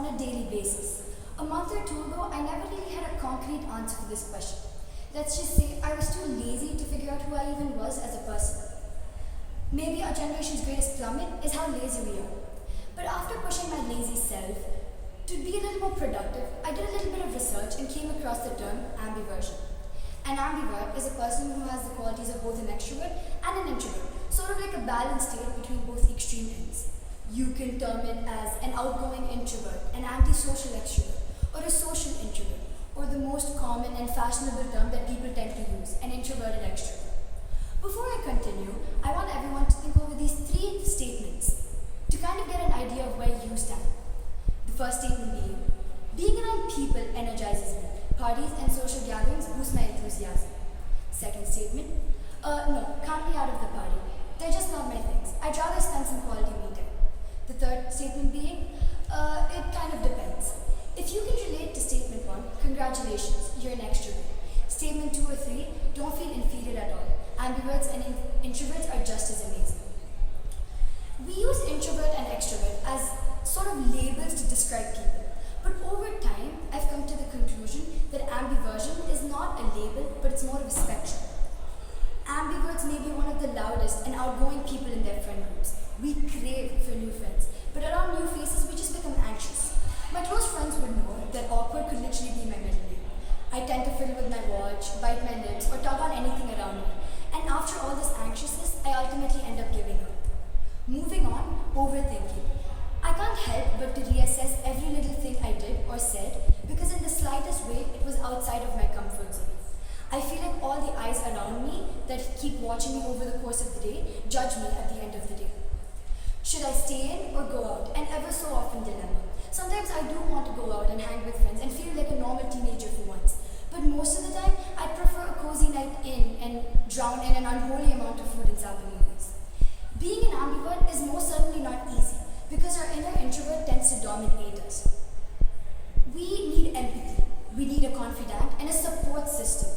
on a daily basis. A month or two ago, I never really had a concrete answer for this question. Let's just say I was too lazy to figure out who I even was as a person. Maybe our generation's greatest plummet is how lazy we are. But after pushing my lazy self to be a little more productive, I did a little bit of research and came across the term ambiversion. An ambivert is a person who has the qualities of both an extrovert and an introvert, sort of like a balanced state between both extreme ends. You can term it as an outgoing introvert, an antisocial extrovert, or a social introvert, or the most common and fashionable term that people tend to use, an introverted extrovert. Before I continue, I want everyone to think over these three statements to kind of get an idea of where you stand. The first statement being around people energizes me. Parties and social gatherings boost my enthusiasm. Second statement, no, can't be out of the party. They're just not my things. I'd rather spend some quality me time. The third statement being, it kind of depends. If you can relate to statement 1, congratulations, you're an extrovert. Statement 2 or 3, don't feel inferior at all. Ambiverts and introverts are just as amazing. We use introvert and extrovert as sort of labels to describe people. But over time, I've come to the conclusion that ambiversion is not a label, but it's more of a spectrum. Ambiverts may be one of the loudest and outgoing people in their friend groups. We crave for new friends, but around new faces, we just become anxious. My close friends would know that awkward could literally be my middle name. I tend to fiddle with my watch, bite my lips, or tug on anything around me. And after all this anxiousness, I ultimately end up giving up. Moving on, overthinking. I can't help but to reassess every little thing I did or said because in the slightest way it was outside of my comfort zone. I feel like all the eyes around me that keep watching me over the course of the day judge me at the end of the day. Should I stay in or go out? An ever so often dilemma. Sometimes I do want to go out and hang with friends and feel like a normal teenager for once. But most of the time, I'd prefer a cozy night in and drown in an unholy amount of food and sour movies. Being an ambivert is most certainly not easy, because our inner introvert tends to dominate us. We need empathy, we need a confidant and a support system.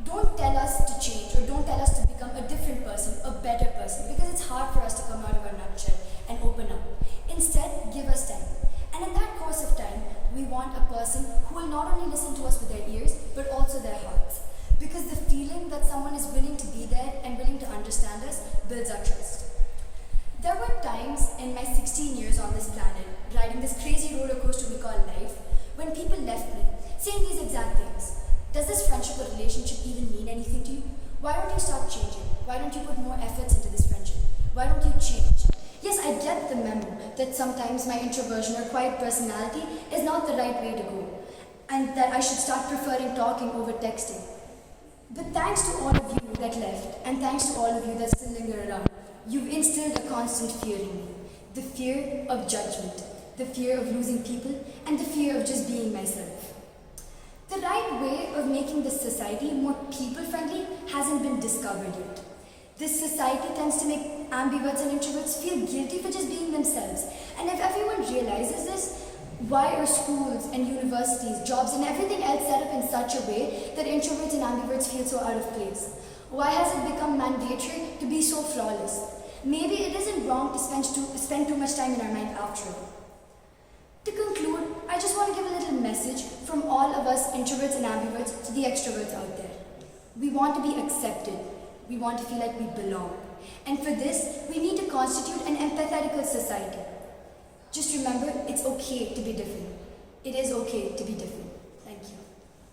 Don't tell us to change or don't tell us to become a different person, a better person, because it's hard for us to come out of our nutshell and open up. Instead, give us time. And in that course of time, we want a person who will not only listen to us with their ears, but also their hearts. Because the feeling that someone is willing to be there and willing to understand us builds our trust. There were times in my 16 years on this planet, riding this crazy roller coaster we call life, when people left me, saying these exact things. Does this friendship or relationship even mean anything to you? Why don't you start changing? Why don't you put more efforts into this friendship? Why don't you change? Yes, I get the memo that sometimes my introversion or quiet personality is not the right way to go, and that I should start preferring talking over texting. But thanks to all of you that left, and thanks to all of you that still linger around, you've instilled a constant fear in me. The fear of judgment, the fear of losing people, and the fear of just being myself. The right way of making this society more people-friendly hasn't been discovered yet. This society tends to make ambiverts and introverts feel guilty for just being themselves. And if everyone realizes this, why are schools and universities, jobs, and everything else set up in such a way that introverts and ambiverts feel so out of place? Why has it become mandatory to be so flawless? Maybe it isn't wrong to spend too much time in our mind after all. To conclude, I just want to give a little message from all of us introverts and ambiverts to the extroverts out there. We want to be accepted. We want to feel like we belong. And for this, we need to constitute an empathetical society. Just remember, it's okay to be different. It is okay to be different.